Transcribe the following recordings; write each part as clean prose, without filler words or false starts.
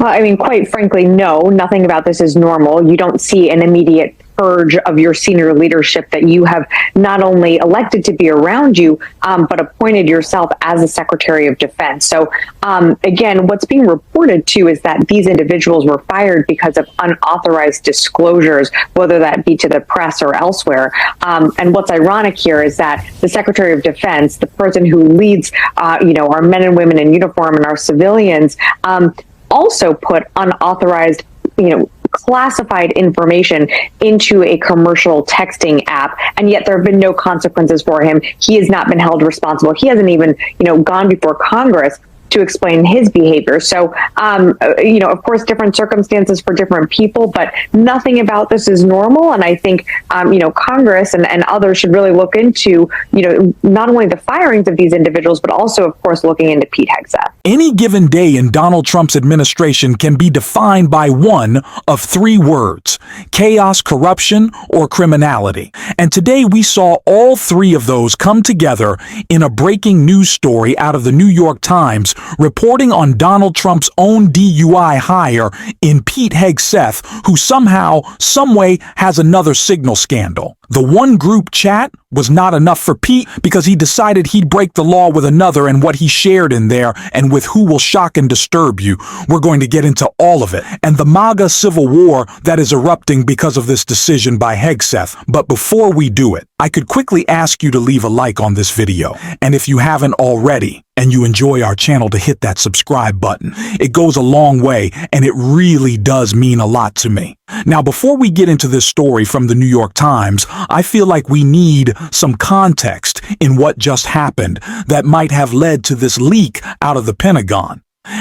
Well, I mean, quite frankly, no, nothing about this is normal. You don't see an immediate purge of your senior leadership that you have not only elected to be around you, but appointed yourself as a Secretary of Defense. So again, what's being reported too is that these individuals were fired because of unauthorized disclosures, whether that be to the press or elsewhere. And what's ironic here is that the Secretary of Defense, the person who leads, our men and women in uniform and our civilians, also put unauthorized, classified information into a commercial texting app, and yet there have been no consequences for him. He has not been held responsible. He hasn't even, gone before Congress to explain his behavior. So, of course, different circumstances for different people, but nothing about this is normal. And I think, Congress and others should really look into, not only the firings of these individuals, but also, of course, looking into Pete Hegseth. Any given day in Donald Trump's administration can be defined by one of three words: chaos, corruption, or criminality. And today we saw all three of those come together in a breaking news story out of the New York Times, reporting on Donald Trump's own DUI hire in Pete Hegseth, who somehow, someway has another signal scandal. The one group chat was not enough for Pete because he decided he'd break the law with another and what he shared in there, and with who will shock and disturb you. We're going to get into all of it and the MAGA civil war that is erupting because of this decision by Hegseth. But before we do it, I could quickly ask you to leave a like on this video. And if you haven't already, and you enjoy our channel, to hit that subscribe button. It goes a long way, and it really does mean a lot to me. Now, before we get into this story from the New York Times, I feel like we need some context in what just happened that might have led to this leak out of the Pentagon.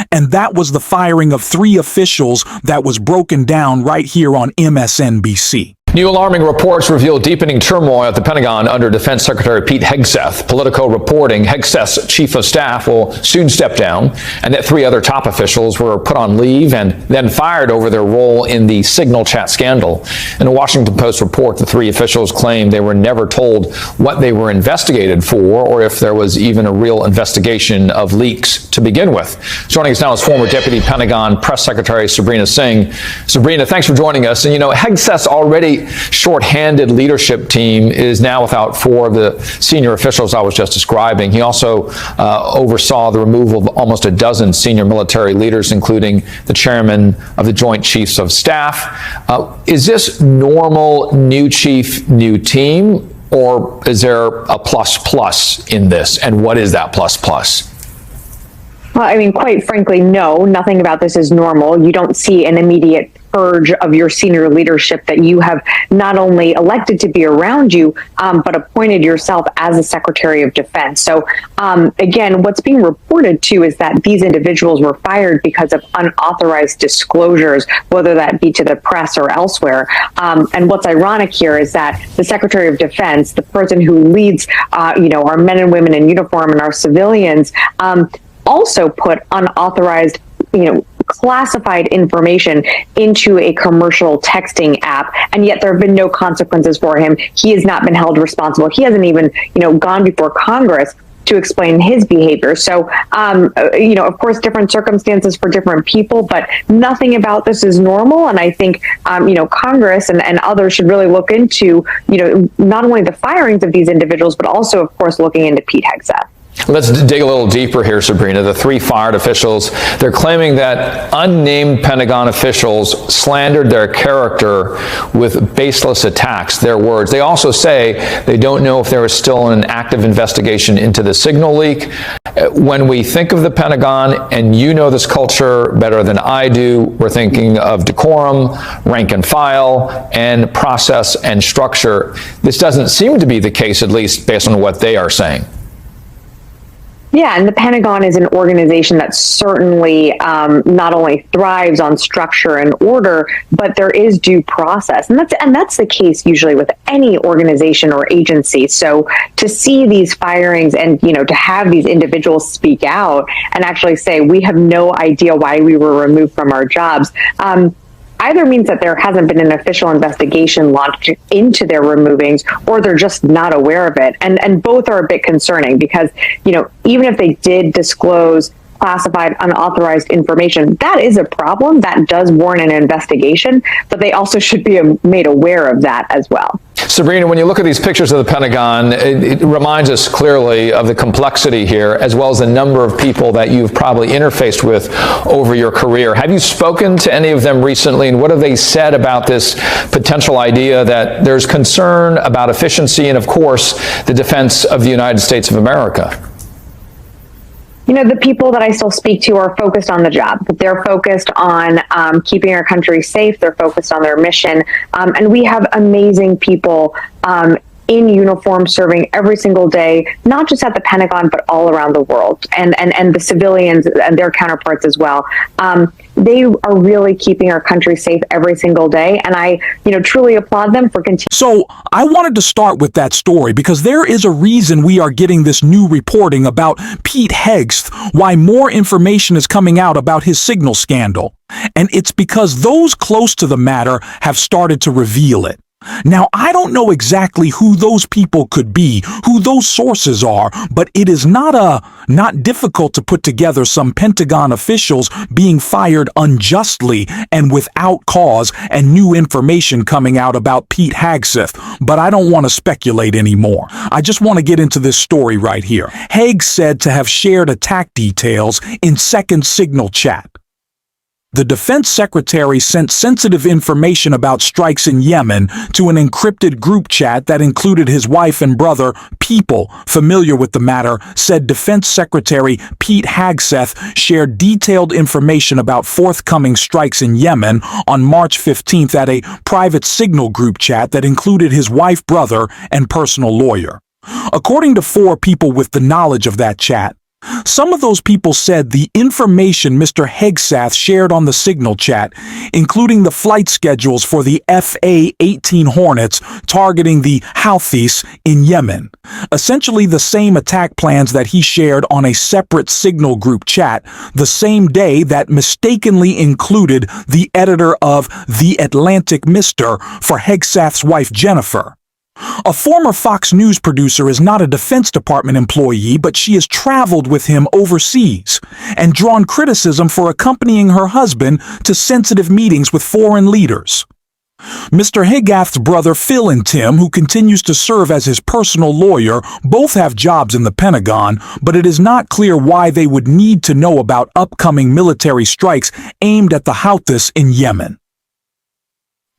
And that was the firing of three officials that was broken down right here on MSNBC. New alarming reports reveal deepening turmoil at the Pentagon under Defense Secretary Pete Hegseth. Politico reporting Hegseth's chief of staff will soon step down, and that three other top officials were put on leave and then fired over their role in the signal chat scandal. In a Washington Post report, the three officials claimed they were never told what they were investigated for, or if there was even a real investigation of leaks to begin with. Joining us now is former Deputy Pentagon Press Secretary Sabrina Singh. Sabrina, thanks for joining us. And Hegseth's already short-handed leadership team is now without four of the senior officials I was just describing. He also oversaw the removal of almost a dozen senior military leaders, including the chairman of the Joint Chiefs of Staff. Is this normal new chief, new team, or is there a plus in this? And what is that plus? Well, I mean, quite frankly, no, nothing about this is normal. You don't see an immediate purge of your senior leadership that you have not only elected to be around you, but appointed yourself as a Secretary of Defense. So again, what's being reported too is that these individuals were fired because of unauthorized disclosures, whether that be to the press or elsewhere. And what's ironic here is that the Secretary of Defense, the person who leads, our men and women in uniform and our civilians, also put unauthorized, classified information into a commercial texting app, and yet there have been no consequences for him. He has not been held responsible. He hasn't even, gone before Congress to explain his behavior. So, of course, different circumstances for different people, but nothing about this is normal. And I think, Congress and others should really look into, not only the firings of these individuals, but also, of course, looking into Pete Hegseth. Let's dig a little deeper here, Sabrina. The three fired officials, they're claiming that unnamed Pentagon officials slandered their character with baseless attacks, their words. They also say they don't know if there is still an active investigation into the signal leak. When we think of the Pentagon, and you know this culture better than I do, we're thinking of decorum, rank and file, and process and structure. This doesn't seem to be the case, at least based on what they are saying. Yeah, and the Pentagon is an organization that certainly not only thrives on structure and order, but there is due process, and that's the case usually with any organization or agency. So to see these firings and to have these individuals speak out and actually say we have no idea why we were removed from our jobs. Either means that there hasn't been an official investigation launched into their removings, or they're just not aware of it. And both are a bit concerning because, even if they did disclose classified, unauthorized information. That is a problem. That does warrant an investigation, but they also should be made aware of that as well. Sabrina, when you look at these pictures of the Pentagon, it reminds us clearly of the complexity here, as well as the number of people that you've probably interfaced with over your career. Have you spoken to any of them recently, and what have they said about this potential idea that there's concern about efficiency and, of course, the defense of the United States of America? You know, the people that I still speak to are focused on the job. They're focused on keeping our country safe. They're focused on their mission. And we have amazing people in uniform serving every single day, not just at the Pentagon, but all around the world, and the civilians and their counterparts as well. They are really keeping our country safe every single day, and I, truly applaud them for continuing. So I wanted to start with that story because there is a reason we are getting this new reporting about Pete Hegseth, why more information is coming out about his signal scandal. And it's because those close to the matter have started to reveal it. Now, I don't know exactly who those people could be, who those sources are, but it is not difficult to put together some Pentagon officials being fired unjustly and without cause, and new information coming out about Pete Hegseth. But I don't want to speculate anymore. I just want to get into this story right here. Haig said to have shared attack details in second signal chat. The defense secretary sent sensitive information about strikes in Yemen to an encrypted group chat that included his wife and brother. People familiar with the matter said Defense Secretary Pete Hegseth shared detailed information about forthcoming strikes in Yemen on March 15th at a private signal group chat that included his wife, brother, and personal lawyer. According to 4 people with the knowledge of that chat, some of those people said the information Mr. Hegseth shared on the signal chat, including the flight schedules for the FA-18 Hornets targeting the Houthis in Yemen, essentially the same attack plans that he shared on a separate signal group chat the same day that mistakenly included the editor of The Atlantic Mister for Hegseth's wife Jennifer. A former Fox News producer is not a Defense Department employee, but she has traveled with him overseas and drawn criticism for accompanying her husband to sensitive meetings with foreign leaders. Mr. Hegseth's brother Phil and Tim, who continues to serve as his personal lawyer, both have jobs in the Pentagon, but it is not clear why they would need to know about upcoming military strikes aimed at the Houthis in Yemen.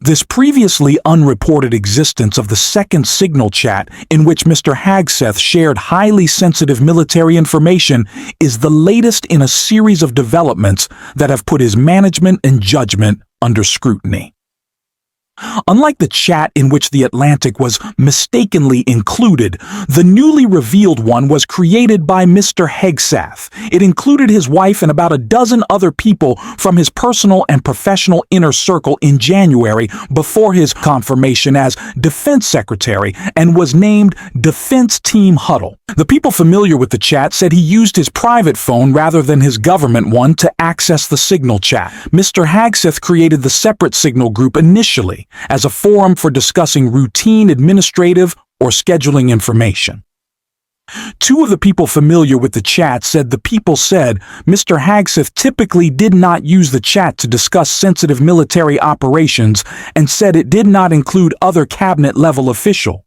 This previously unreported existence of the second signal chat in which Mr. Hegseth shared highly sensitive military information is the latest in a series of developments that have put his management and judgment under scrutiny. Unlike the chat in which The Atlantic was mistakenly included, the newly revealed one was created by Mr. Hegseth. It included his wife and about a dozen other people from his personal and professional inner circle in January before his confirmation as Defense Secretary, and was named Defense Team Huddle. The people familiar with the chat said he used his private phone rather than his government one to access the signal chat. Mr. Hegseth created the separate signal group initially as a forum for discussing routine administrative or scheduling information. 2 of the people familiar with the chat said the people said Mr. Hegseth typically did not use the chat to discuss sensitive military operations and said it did not include other cabinet-level officials.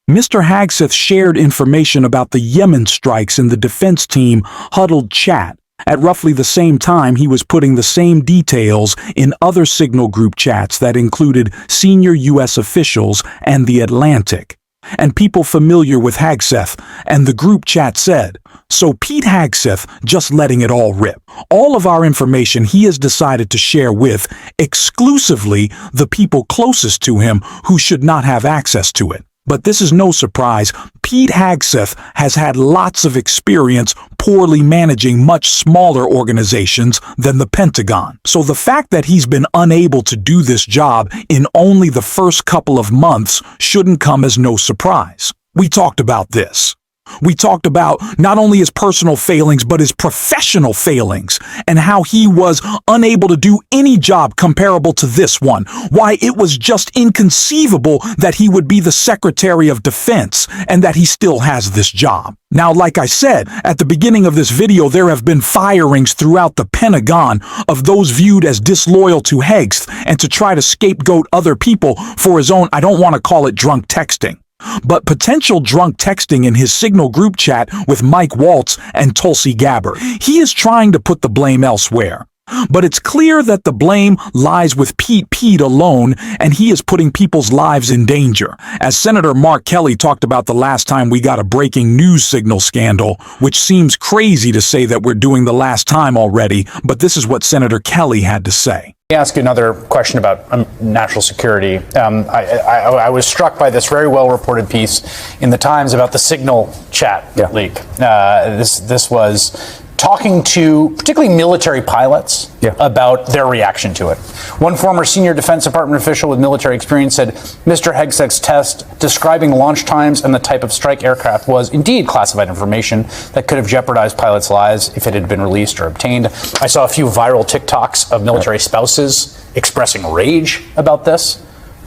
Mr. Hegseth shared information about the Yemen strikes in the defense team huddled chat. At roughly the same time, he was putting the same details in other signal group chats that included senior U.S. officials and The Atlantic, and people familiar with Hegseth, and the group chat said, so Pete Hegseth just letting it all rip. All of our information he has decided to share with exclusively the people closest to him who should not have access to it. But this is no surprise. Pete Hegseth has had lots of experience poorly managing much smaller organizations than the Pentagon. So the fact that he's been unable to do this job in only the first couple of months shouldn't come as no surprise. We talked about this. We talked about not only his personal failings, but his professional failings, and how he was unable to do any job comparable to this one, why it was just inconceivable that he would be the Secretary of Defense and that he still has this job. Now, like I said, at the beginning of this video, there have been firings throughout the Pentagon of those viewed as disloyal to Hegseth and to try to scapegoat other people for his own, I don't want to call it drunk texting, but potential drunk texting in his Signal group chat with Mike Waltz and Tulsi Gabbard. He is trying to put the blame elsewhere. But it's clear that the blame lies with Pete alone, and he is putting people's lives in danger. As Senator Mark Kelly talked about the last time we got a breaking news signal scandal, which seems crazy to say that we're doing the last time already, but this is what Senator Kelly had to say. Let me ask you another question about national security. I was struck by this very well-reported piece in the Times about the Signal chat leak. This was talking to particularly military pilots about their reaction to it. One former senior Defense Department official with military experience said Mr. Hegseth's test describing launch times and the type of strike aircraft was indeed classified information that could have jeopardized pilots' lives if it had been released or obtained. I saw a few viral TikToks of military spouses expressing rage about this.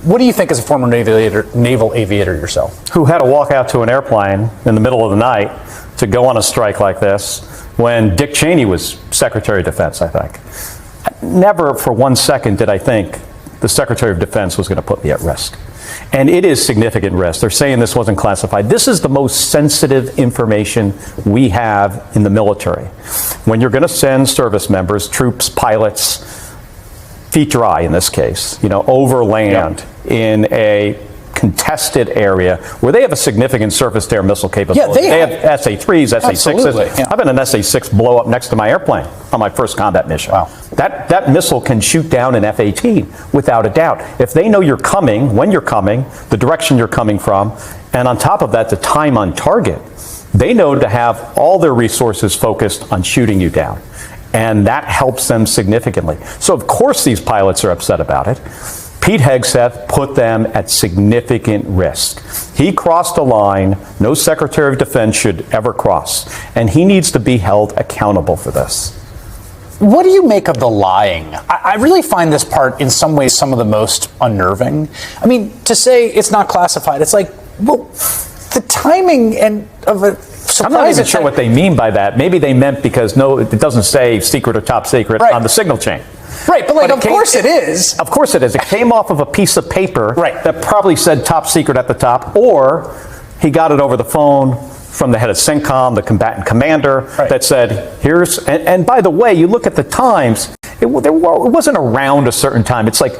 What do you think as a former naval aviator yourself? Who had to walk out to an airplane in the middle of the night to go on a strike like this when Dick Cheney was Secretary of Defense, I think. Never for 1 second did I think the Secretary of Defense was going to put me at risk. And it is significant risk. They're saying this wasn't classified. This is the most sensitive information we have in the military. When you're going to send service members, troops, pilots, feet dry in this case, over land in a contested area where they have a significant surface-to-air missile capability. They have SA-3s, SA-6s. I've been an SA-6 blow up next to my airplane on my first combat mission. Wow. That missile can shoot down an F-18 without a doubt. If they know you're coming, when you're coming, the direction you're coming from, and on top of that, the time on target, they know to have all their resources focused on shooting you down. And that helps them significantly. So of course these pilots are upset about it. Pete Hegseth put them at significant risk. He crossed a line no Secretary of Defense should ever cross, and he needs to be held accountable for this. What do you make of the lying? I really find this part in some ways some of the most unnerving. I mean, to say it's not classified, it's like, well, the timing and of a surprise. I'm not even sure what they mean by that. Maybe they meant because it doesn't say secret or top secret on the signal chain. Right, but of course it is. Of course it is. It came off of a piece of paper that probably said top secret at the top, or he got it over the phone from the head of CENTCOM, the combatant commander, that said, here's, and by the way, you look at the times, it wasn't around a certain time. It's like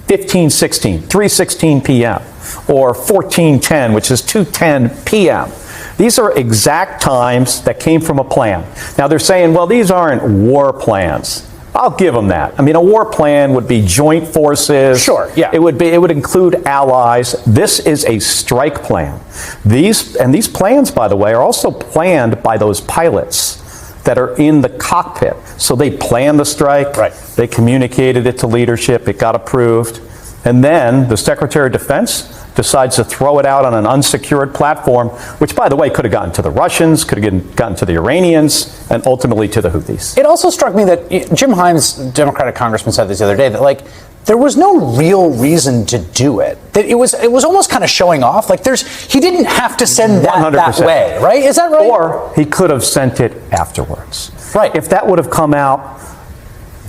15:16, 3:16 p.m., or 14:10, which is 2:10 p.m. These are exact times that came from a plan. Now they're saying, well, these aren't war plans. I'll give them that. I mean, a war plan would be joint forces. Sure, yeah. It would include allies. This is a strike plan. These plans, by the way, are also planned by those pilots that are in the cockpit. So they planned the strike. They communicated it to leadership. It got approved. And then the Secretary of Defense decides to throw it out on an unsecured platform, which, by the way, could have gotten to the Russians, could have gotten to the Iranians, and ultimately to the Houthis. It also struck me that Jim Himes, Democratic congressman, said this the other day, that there was no real reason to do it. That it was almost kind of showing off. He didn't have to send that way, right? Is that right? Or he could have sent it afterwards. Right. If that would have come out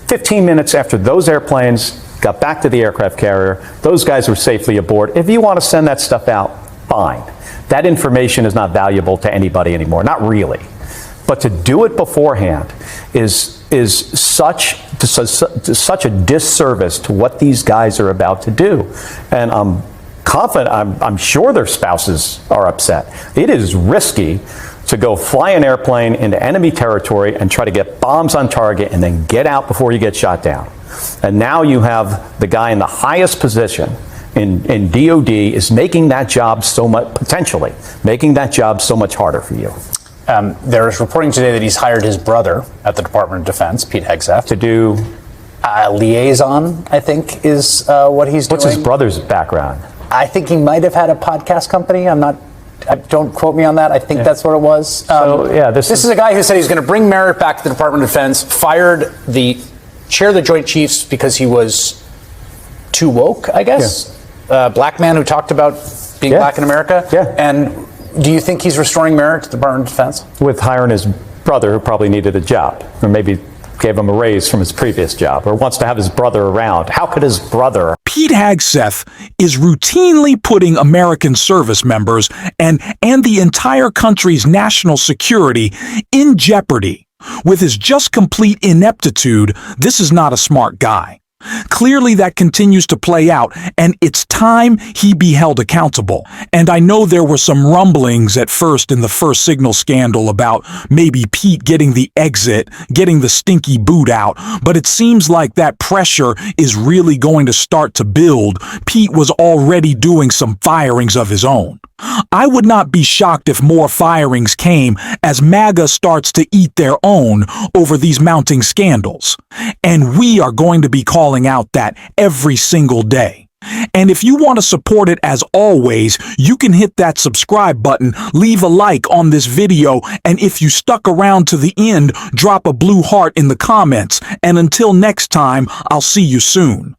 15 minutes after those airplanes got back to the aircraft carrier, those guys were safely aboard. If you want to send that stuff out, fine. That information is not valuable to anybody anymore, not really. But to do it beforehand is such a disservice to what these guys are about to do. And I'm confident, I'm sure their spouses are upset. It is risky to go fly an airplane into enemy territory and try to get bombs on target and then get out before you get shot down. And now you have the guy in the highest position in DOD is making that job potentially making that job so much harder for you. There is reporting today that he's hired his brother at the Department of Defense, Pete Hegseth, to do liaison, I think, is what he's doing. What's his brother's background? I think he might have had a podcast company. I'm not Don't quote me on that. I think that's what it was. This is a guy who said he's going to bring Merritt back to the Department of Defense, fired the chair of the Joint Chiefs because he was too woke, I guess. Black man who talked about being black in America. And do you think he's restoring merit to the Department of Defense? With hiring his brother, who probably needed a job, or maybe gave him a raise from his previous job, or wants to have his brother around. How could his brother? Pete Hegseth is routinely putting American service members and the entire country's national security in jeopardy. With his just complete ineptitude, this is not a smart guy. Clearly that continues to play out, and it's time he be held accountable. And I know there were some rumblings at first in the first Signal scandal about maybe Pete getting the exit, getting the stinky boot out, but it seems like that pressure is really going to start to build. Pete was already doing some firings of his own. I would not be shocked if more firings came as MAGA starts to eat their own over these mounting scandals. And we are going to be calling out that every single day. And if you want to support it, as always, you can hit that subscribe button, leave a like on this video, and if you stuck around to the end, drop a blue heart in the comments. And until next time, I'll see you soon.